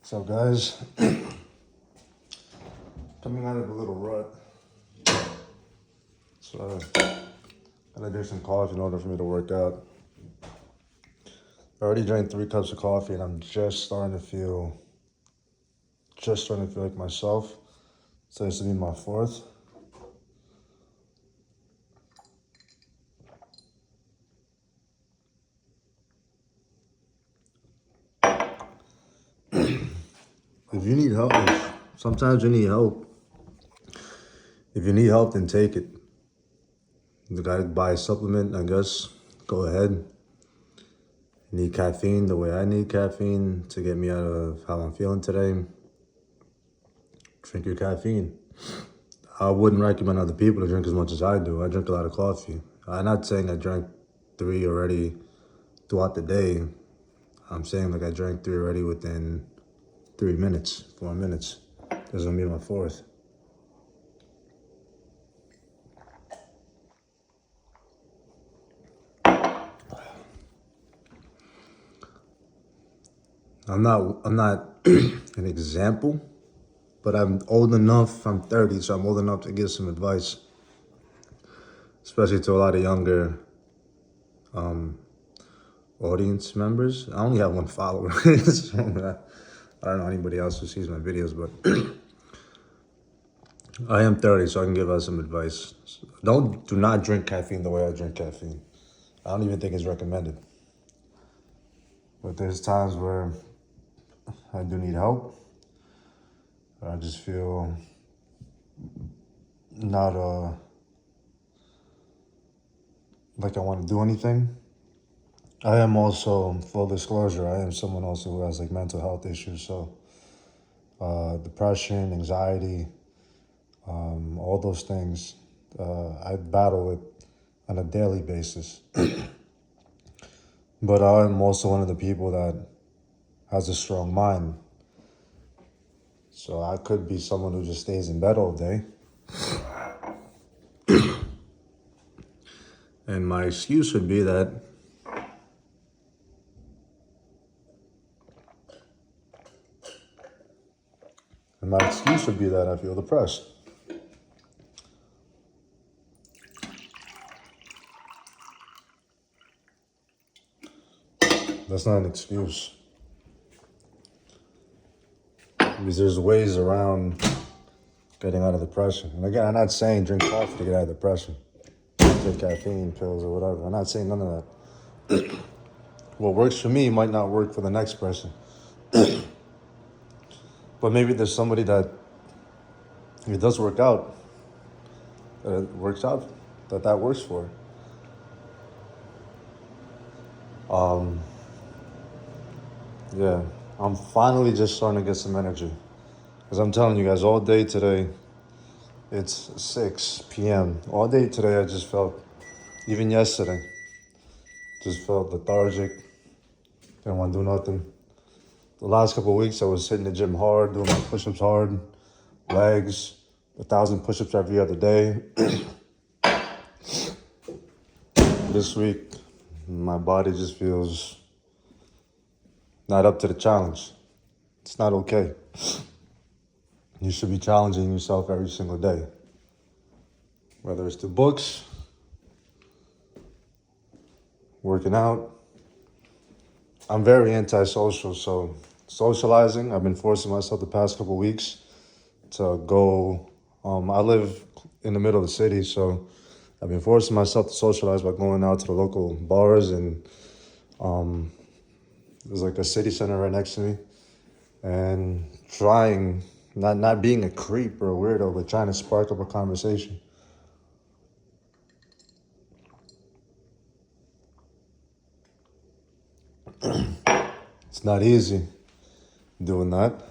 What's up, guys? Coming out of a little rut. So, gotta drink some coffee in order for me to work out. I already drank 3 cups of coffee and I'm just starting to feel like myself. So this will be my fourth. If you need help, sometimes you need help. If you need help, then take it. You gotta buy a supplement, I guess. Go ahead. You need caffeine the way I need caffeine to get me out of how I'm feeling today. Drink your caffeine. I wouldn't recommend other people to drink as much as I do. I drink a lot of coffee. I'm not saying I drank 3 already throughout the day. I'm saying like I drank 3 already within 3 minutes, 4 minutes. This is gonna be my fourth. I'm not an example, but I'm old enough, I'm 30, so I'm old enough to give some advice, especially to a lot of younger audience members. I only have 1 follower, so I don't know anybody else who sees my videos, but I am 30, so I can give out some advice. Do not drink caffeine the way I drink caffeine. I don't even think it's recommended. But there's times where I do need help. I just feel not like I want to do anything. I am also, full disclosure, I am someone also who has like mental health issues. So depression, anxiety, all those things, I battle with on a daily basis. But I'm also one of the people that has a strong mind. So I could be someone who just stays in bed all day. And my excuse would be that I feel depressed. That's not an excuse. Because there's ways around getting out of depression. And again, I'm not saying drink coffee to get out of depression. Take caffeine pills or whatever. I'm not saying none of that. What works for me might not work for the next person. But maybe there's somebody that it does work out, that it works out, that works for. Yeah, I'm finally just starting to get some energy. Because I'm telling you guys, all day today, it's 6 p.m. All day today, I just felt, even yesterday, just felt lethargic. Didn't want to do nothing. The last couple of weeks, I was hitting the gym hard, doing my push-ups hard, legs, 1,000 push-ups every other day. This week, my body just feels not up to the challenge. It's not okay. You should be challenging yourself every single day. Whether it's through books, working out. I'm very antisocial, so socializing, I've been forcing myself the past couple of weeks to go. I live in the middle of the city, so I've been forcing myself to socialize by going out to the local bars, and there's like a city center right next to me, and trying, not being a creep or a weirdo, but trying to spark up a conversation. It's not easy doing that,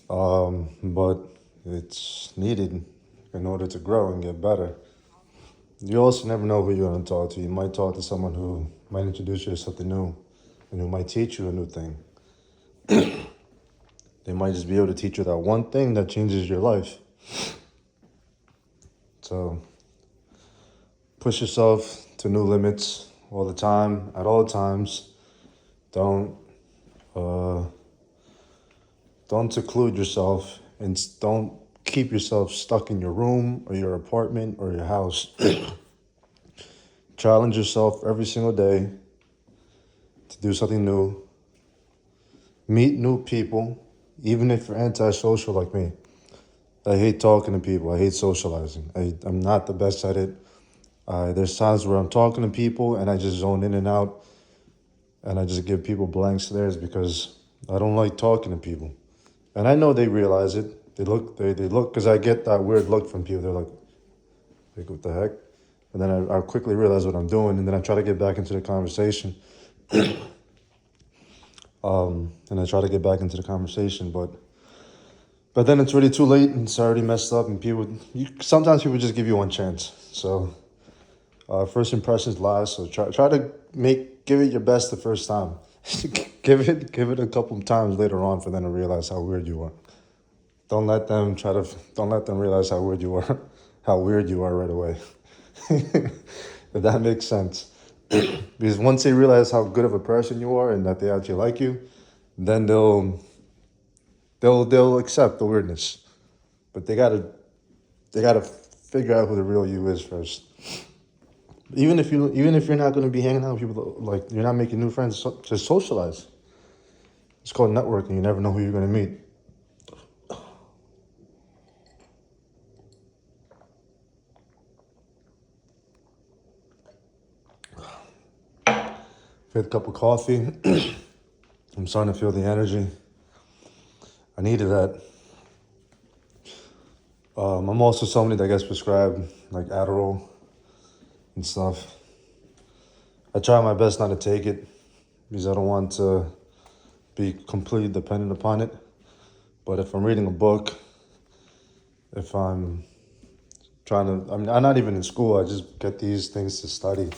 but it's needed in order to grow and get better. You also never know who you're going to talk to. You might talk to someone who might introduce you to something new and who might teach you a new thing. They might just be able to teach you that one thing that changes your life. So push yourself to new limits all the time, at all times. Don't don't seclude yourself and don't keep yourself stuck in your room or your apartment or your house. Challenge yourself every single day to do something new. Meet new people, even if you're antisocial like me. I hate talking to people. I hate socializing. I'm not the best at it. There's times where I'm talking to people and I just zone in and out and I just give people blank stares because I don't like talking to people. And I know they realize it. They look, because I get that weird look from people. They're like, what the heck? And then I quickly realize what I'm doing, and then I try to get back into the conversation. And I try to get back into the conversation, but then it's already too late, and it's already messed up, and sometimes people just give you one chance. So first impressions last, so try to give it your best the first time. give it a couple of times later on for them to realize how weird you are. Don't let them realize how weird you are, how weird you are right away. If that makes sense. Because once they realize how good of a person you are and that they actually like you, then they'll accept the weirdness. But they gotta figure out who the real you is first. Even if you're not gonna be hanging out with people, like you're not making new friends, just socialize. It's called networking. You never know who you're gonna meet. Fifth cup of coffee. I'm starting to feel the energy. I needed that. I'm also somebody that gets prescribed like Adderall and stuff. I try my best not to take it because I don't want to be completely dependent upon it. But if I'm reading a book, if I'm I'm not even in school, I just get these things to study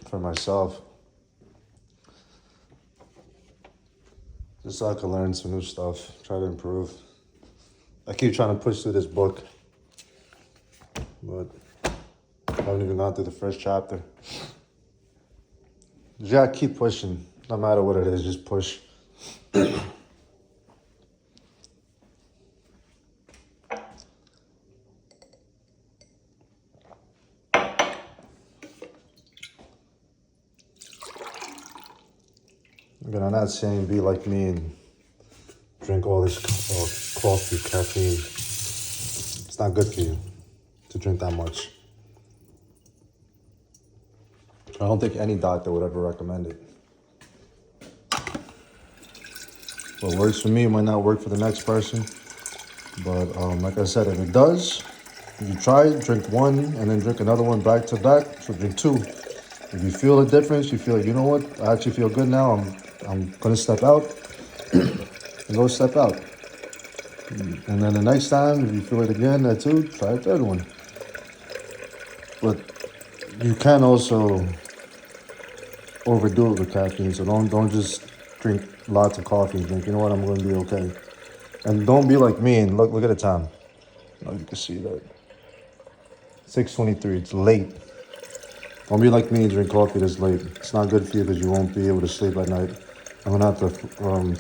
for myself. Just so I can learn some new stuff, try to improve. I keep trying to push through this book, but I haven't even gone through the first chapter. You gotta keep pushing, no matter what it is, just push. Again, I'm not saying be like me and drink all this coffee, caffeine. It's not good for you to drink that much. I don't think any doctor would ever recommend it. What works for me might not work for the next person. But like I said, if it does, if you try it, drink one and then drink another one back to back. So drink two. If you feel a difference, you feel like, you know what, I actually feel good now. I'm gonna step out and go step out. And then the next time, if you feel it again, that too, try a third one. But you can also overdo it with caffeine. So don't just drink lots of coffee and drink, you know what, I'm gonna be okay. And don't be like me and look at the time. Oh, you can see that. 6:23, it's late. Don't be like me and drink coffee this late. It's not good for you because you won't be able to sleep at night. I'm gonna have to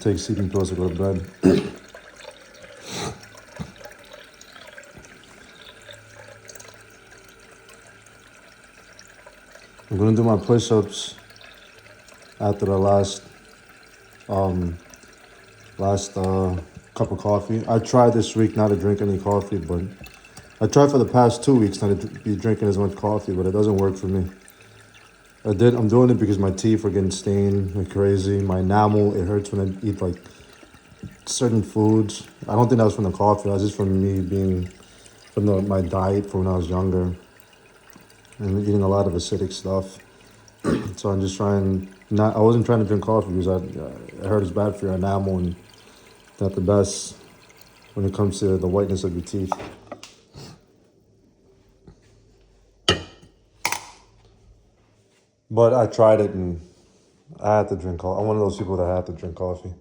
take sleeping pills to go to bed. I'm gonna do my push-ups after the last cup of coffee. I tried this week not to drink any coffee, but I tried for the past 2 weeks not to be drinking as much coffee, but it doesn't work for me. I'm doing it because my teeth are getting stained like crazy. My enamel, it hurts when I eat like certain foods. I don't think that was from the coffee. That was just from me being, my diet from when I was younger. And eating a lot of acidic stuff. So I'm just I wasn't trying to drink coffee because I heard it's bad for your enamel and not the best when it comes to the whiteness of your teeth. But I tried it and I had to drink coffee. I'm one of those people that have to drink coffee.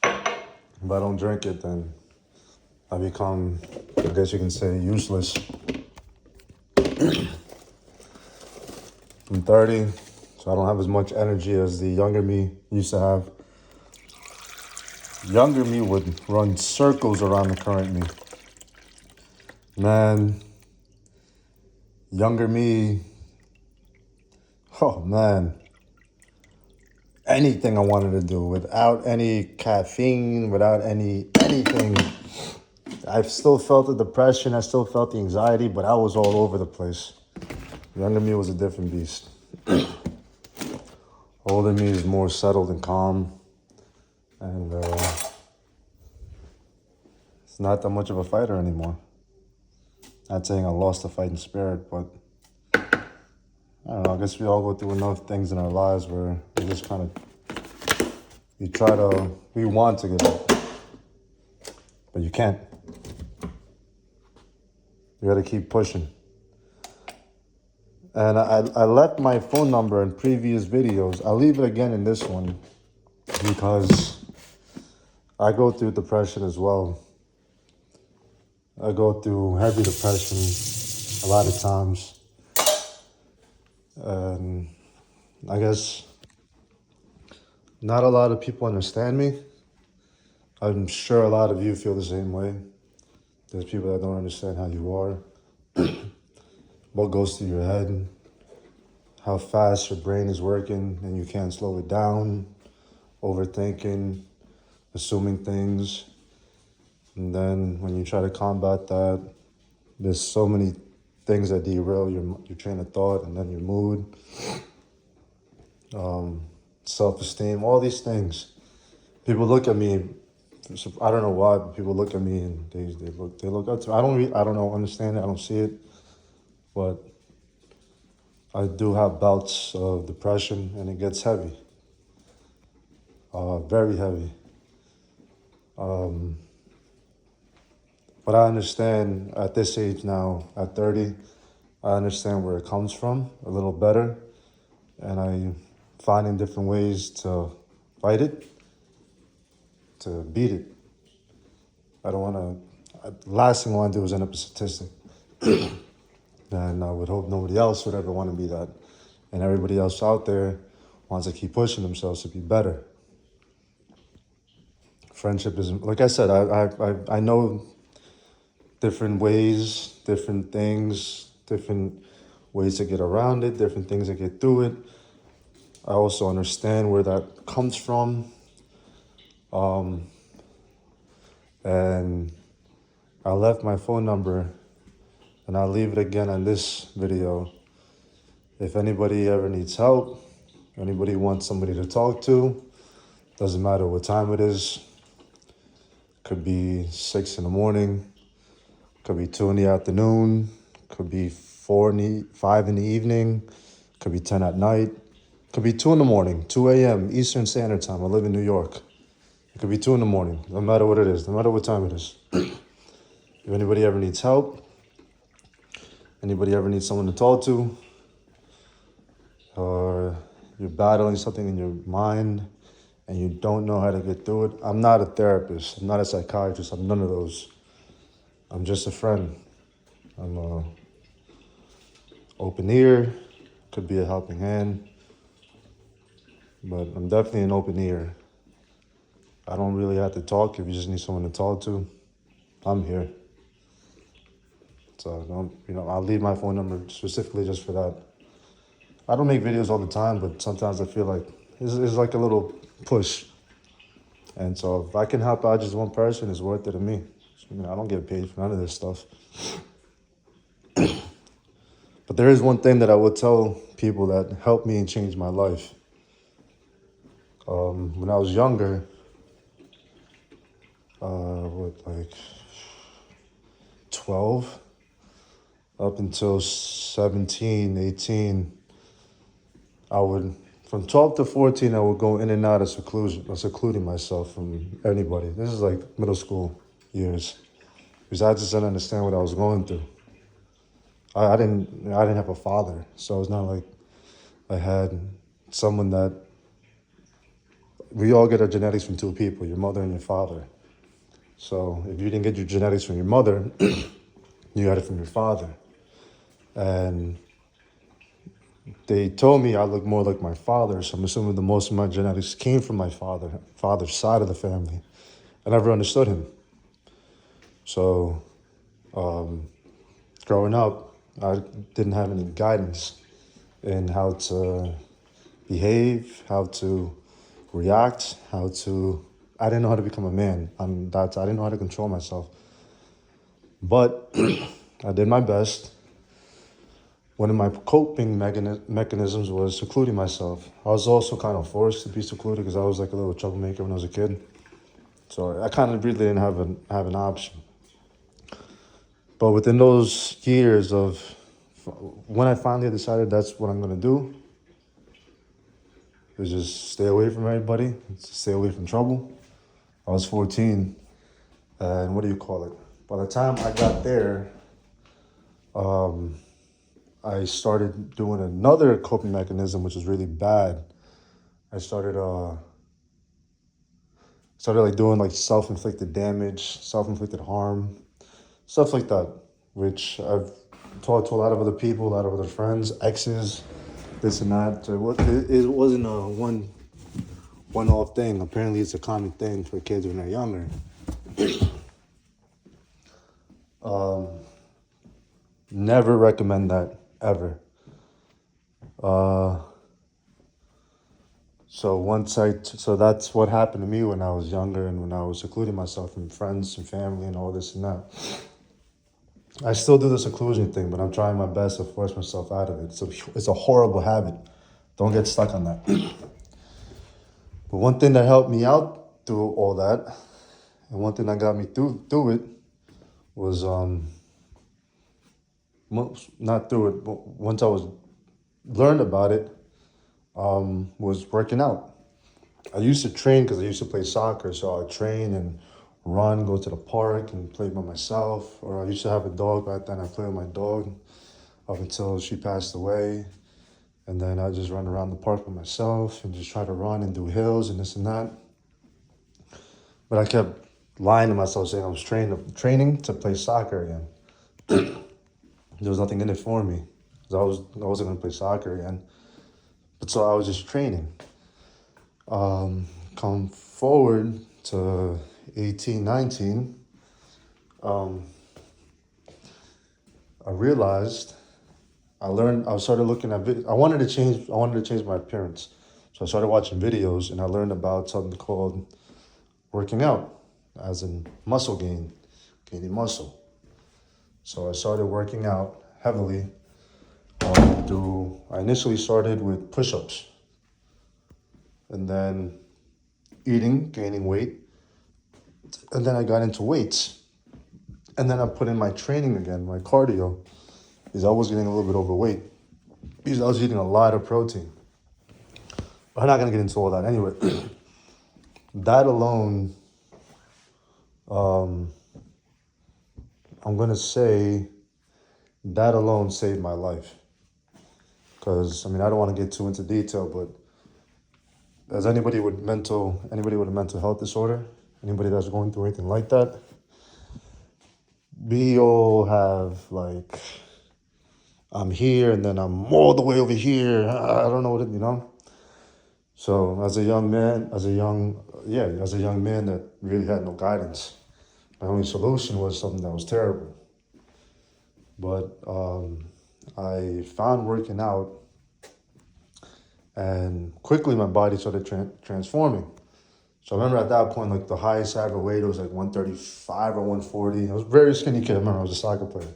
If I don't drink it, then I become, I guess you can say, useless. I'm 30, so So I don't have as much energy as the younger me used to have. Younger me would run circles around the current me. Man, younger me, oh man, anything I wanted to do without any caffeine, without anything. I still felt the depression, I still felt the anxiety, but I was all over the place. Younger me was a different beast. Older me is more settled and calm, and it's not that much of a fighter anymore. Not saying I lost the fighting spirit, but I don't know, I guess we all go through enough things in our lives where we just kind of, we want to give up, but you can't. You gotta keep pushing. And I left my phone number in previous videos. I'll leave it again in this one because I go through depression as well. I go through heavy depression a lot of times. And I guess not a lot of people understand me. I'm sure a lot of you feel the same way. There's people that don't understand how you are, what goes through your head, how fast your brain is working and you can't slow it down, overthinking, assuming things. And then when you try to combat that, there's so many things that derail your train of thought and then your mood, self-esteem, all these things. People look at me, I don't know why, but people look at me and they look up to me. I don't understand it, I don't see it, but I do have bouts of depression and it gets heavy, very heavy. But I understand at this age now, at 30, I understand where it comes from a little better. And I'm finding different ways to fight it, to beat it. I don't want to, last thing I want to do is end up a statistic. And I would hope nobody else would ever want to be that. And everybody else out there wants to keep pushing themselves to be better. Friendship isn't, like I said, I know different ways, different things, different ways to get around it, different things to get through it. I also understand where that comes from. And I left my phone number, and I'll leave it again on this video. If anybody ever needs help, anybody wants somebody to talk to, doesn't matter what time it is. Could be 6 in the morning, could be 2 in the afternoon, could be 5 in the evening, could be 10 at night, could be 2 in the morning, 2 a.m. Eastern Standard Time. I live in New York. It could be 2 in the morning, no matter what it is, no matter what time it is. If anybody ever needs help, anybody ever needs someone to talk to, or you're battling something in your mind and you don't know how to get through it, I'm not a therapist, I'm not a psychiatrist, I'm none of those. I'm just a friend. I'm a open ear, could be a helping hand, but I'm definitely an open ear. I don't really have to talk. If you just need someone to talk to, I'm here. So I'll leave my phone number specifically just for that. I don't make videos all the time, but sometimes I feel like it's like a little push. And so if I can help out just one person, it's worth it to me. I don't get paid for none of this stuff. But there is one thing that I would tell people that helped me and changed my life. When I was younger, like 12, up until 17, 18, from 12 to 14, I would go in and out of secluding myself from anybody. This is like middle school years, because I just didn't understand what I was going through. I didn't have a father, so it's not like I had someone that, we all get our genetics from two people, your mother and your father. So if you didn't get your genetics from your mother, you got it from your father. And they told me I look more like my father, so I'm assuming the most of my genetics came from my father's side of the family. I never understood him. So growing up, I didn't have any guidance in how to behave, how to react, how to. I didn't know how to become a man. I didn't know how to control myself. But I did my best. One of my coping mechanisms was secluding myself. I was also kind of forced to be secluded because I was like a little troublemaker when I was a kid. So I kind of really didn't have an option. But within those years of when I finally decided that's what I'm gonna do, is just stay away from everybody, stay away from trouble. I was 14, and what do you call it? By the time I got there, I started doing another coping mechanism, which was really bad. I started like doing like self-inflicted damage, self-inflicted harm, stuff like that, which I've talked to a lot of other people, a lot of other friends, exes, this and that. So it wasn't a one-off thing. Apparently, it's a common thing for kids when they're younger. Never recommend that ever. So that's what happened to me when I was younger and when I was secluding myself from friends and family and all this and that. I still do the seclusion thing, but I'm trying my best to force myself out of it. It's a horrible habit. Don't get stuck on that. But one thing that helped me out through all that, and one thing that got me through it, was not through it, but once I was learned about it, was working out. I used to train because I used to play soccer, so I'd train and run, go to the park and play by myself. Or I used to have a dog back then. I played with my dog up until she passed away. And then I just run around the park by myself and just try to run and do hills and this and that. But I kept lying to myself saying I was training to play soccer again. There was nothing in it for me because I wasn't going to play soccer again. But so I was just training. Come forward to 18, 19, I realized I started looking at I wanted to change my appearance. So I started watching videos and I learned about something called working out, as in muscle gaining muscle. So I started working out heavily. I initially started with push-ups and then eating, gaining weight. And then I got into weights. And then I put in my training again, my cardio, because I was getting a little bit overweight because I was eating a lot of protein. But I'm not going to get into all that anyway. That alone, I'm going to say that alone saved my life. Because, I don't want to get too into detail, but as anybody with a mental health disorder, anybody that's going through anything like that, we all have like, I'm here and then I'm all the way over here. I don't know what. So as a young man that really had no guidance, my only solution was something that was terrible. But I found working out, and quickly my body started transforming. So I remember at that point, like the highest I ever weighed was like 135 or 140. I was a very skinny kid. I remember I was a soccer player.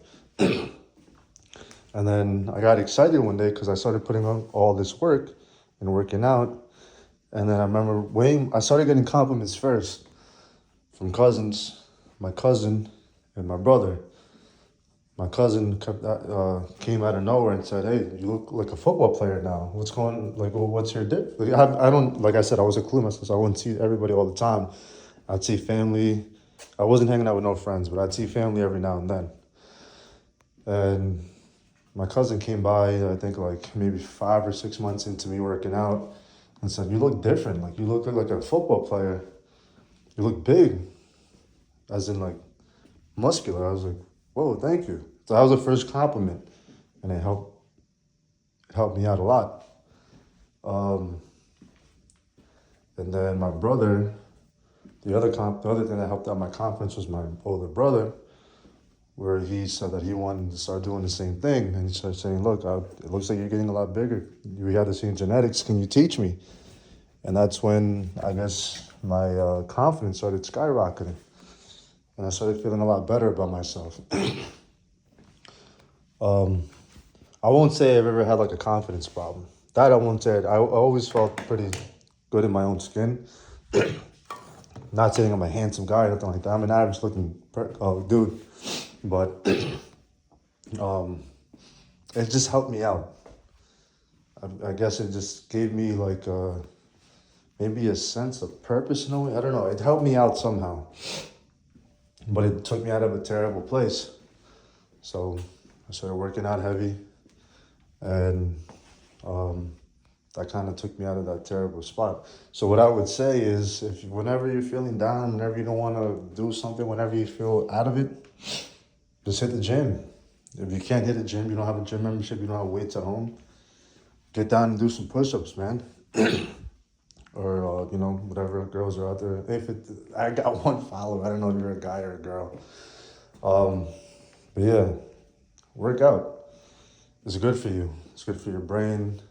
And then I got excited one day because I started putting on all this work and working out. And then I remember I started getting compliments first from cousins, my cousin and my brother. My cousin came out of nowhere and said, "Hey, you look like a football player now. What's your dip?" Like I said, I was a clue myself, so I wouldn't see everybody all the time. I'd see family. I wasn't hanging out with no friends, but I'd see family every now and then. And my cousin came by, I think like maybe 5 or 6 months into me working out and said, "You look different. Like you look like a football player. You look big, as in like muscular." I was like, "Whoa, thank you." So that was the first compliment, and it helped me out a lot. And then my brother, the other thing that helped out my confidence was my older brother, where he said that he wanted to start doing the same thing. And he started saying, look, it looks like you're getting a lot bigger. We have the same genetics. Can you teach me? And that's when I guess my confidence started skyrocketing. And I started feeling a lot better about myself. I won't say I've ever had like a confidence problem. That I won't say. I always felt pretty good in my own skin. Not saying I'm a handsome guy or nothing like that. I'm an average looking dude. But it just helped me out. I guess it just gave me like maybe a sense of purpose in a way. I don't know. It helped me out somehow. But it took me out of a terrible place. So I started working out heavy. And that kind of took me out of that terrible spot. So what I would say is, whenever you're feeling down, whenever you don't want to do something, whenever you feel out of it, just hit the gym. If you can't hit the gym, you don't have a gym membership, you don't have weights at home, get down and do some push-ups, man. Or, whatever girls are out there. I got one follower. I don't know if you're a guy or a girl. But yeah, work out. It's good for you. It's good for your brain,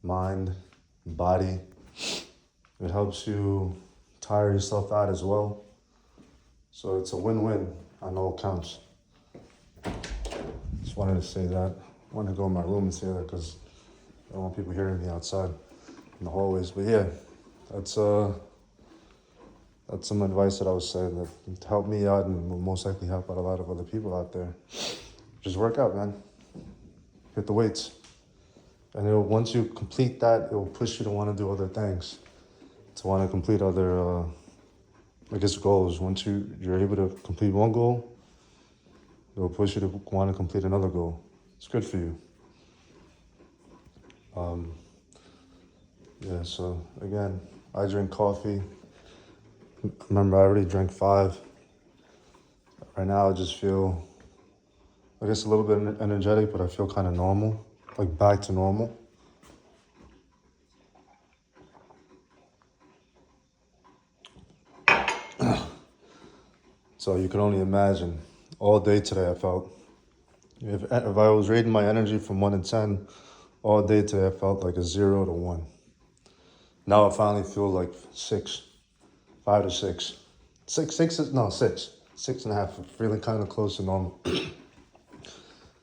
mind, body. It helps you tire yourself out as well. So it's a win-win on all counts. Just wanted to say that. I want to go in my room and say that because I don't want people hearing me outside in the hallways. But yeah, that's some advice that I was saying that helped me out and will most likely help out a lot of other people out there. Just work out, man. Hit the weights. And once you complete that, it will push you to want to do other things, to want to complete other, goals. Once you're able to complete one goal, it will push you to want to complete another goal. It's good for you. Yeah, so again, I drink coffee. Remember, I already drank 5. Right now, I just feel, I guess, a little bit energetic, but I feel kind of normal, like back to normal. So you can only imagine, all day today I felt, if I was rating my energy from 1 to 10, all day today I felt like a 0 to 1. Now I finally feel like 6, 5 to 6. 6.5, feeling kind of close to normal.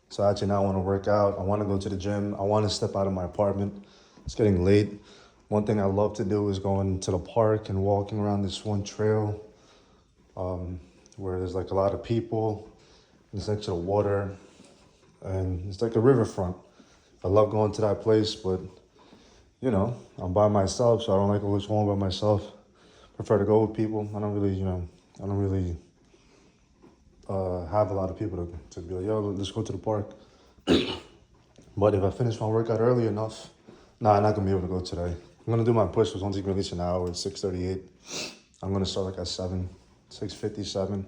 So actually now I want to work out. I want to go to the gym. I want to step out of my apartment. It's getting late. One thing I love to do is going to the park and walking around this one trail where there's like a lot of people. It's next to the water and it's like a riverfront. I love going to that place, but I'm by myself, so I don't like always going by myself. Prefer to go with people. I don't really have a lot of people to be like, yo, let's go to the park. But if I finish my workout early enough, I'm not gonna be able to go today. I'm gonna do my push-ups once you at least an hour. It's 6:38. I'm gonna start like at 7, 6:57.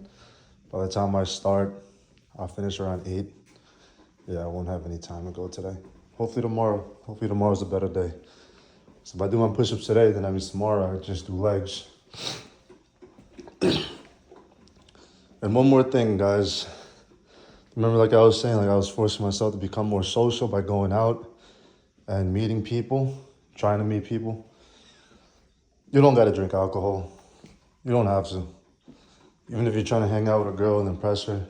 By the time I start, I'll finish around 8. Yeah, I won't have any time to go today. Hopefully tomorrow's a better day. So if I do my push-ups today, then that means tomorrow I just do legs. And one more thing, guys. Remember, like I was saying, like I was forcing myself to become more social by going out and meeting people, trying to meet people. You don't gotta drink alcohol. You don't have to. Even if you're trying to hang out with a girl and impress her.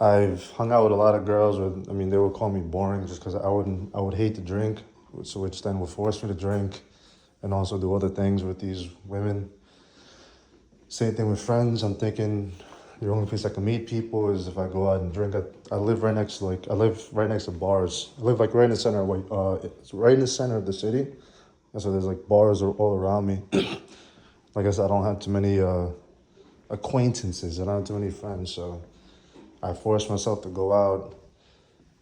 I've hung out with a lot of girls they would call me boring just because I would hate to drink, which then would force me to drink and also do other things with these women. Same thing with friends. I'm thinking the only place I can meet people is if I go out and drink. I live right next to bars. I live like right in the center it's right in the center of the city. And so there's like bars all around me. Like I said, I don't have too many acquaintances. I don't have too many friends. So I force myself to go out.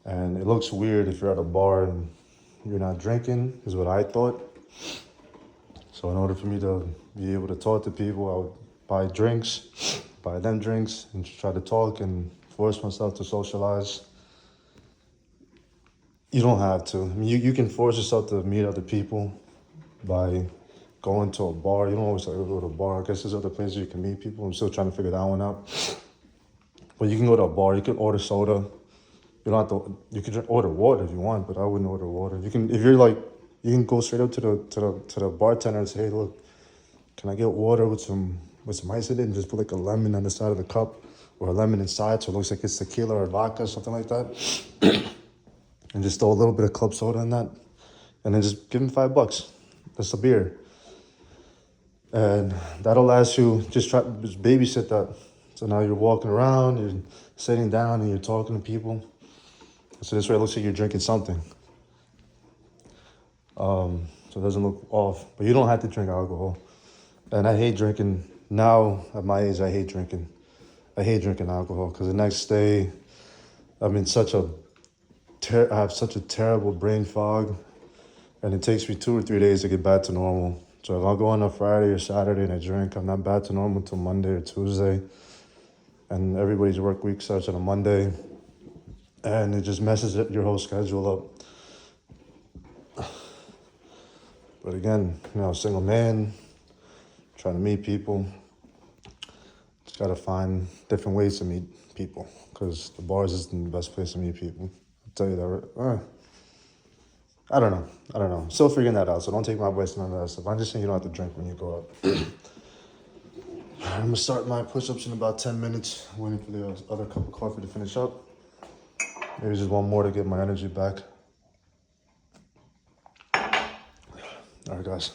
And it looks weird if you're at a bar and you're not drinking, is what I thought. So in order for me to be able to talk to people, I would buy them drinks, and try to talk and force myself to socialize. You don't have to. I mean, you can force yourself to meet other people by going to a bar. You don't always have to go to a bar. I guess there's other places you can meet people. I'm still trying to figure that one out. But you can go to a bar. You can order soda. You don't have to. You can order water if you want, but I wouldn't order water. You can if you're like, you can go straight up to the bartender and say, hey, look, can I get water with some ice in it, and just put like a lemon on the side of the cup, or a lemon inside, so it looks like it's tequila or vodka, something like that, and just throw a little bit of club soda in that, and then just give them $5. That's a beer, and that'll last you. Just babysit that. So now you're walking around, you're sitting down, and you're talking to people. So this way it looks like you're drinking something. So it doesn't look off. But you don't have to drink alcohol. And I hate drinking. Now, at my age, I hate drinking. I hate drinking alcohol because the next day, I'm in such a... I have such a terrible brain fog. And it takes me 2 or 3 days to get back to normal. So if I'll go on a Friday or Saturday and I drink, I'm not back to normal until Monday or Tuesday. And everybody's work week starts on a Monday. And it just messes your whole schedule up. But again, single man, trying to meet people. Just gotta find different ways to meet people, because the bars isn't the best place to meet people. I'll tell you that. I don't know. Still figuring that out, so don't take my advice on that stuff. I'm just saying you don't have to drink when you go out. I'm gonna start my push-ups in about 10 minutes, waiting for the other cup of coffee to finish up. Maybe just one more to get my energy back. All right, guys.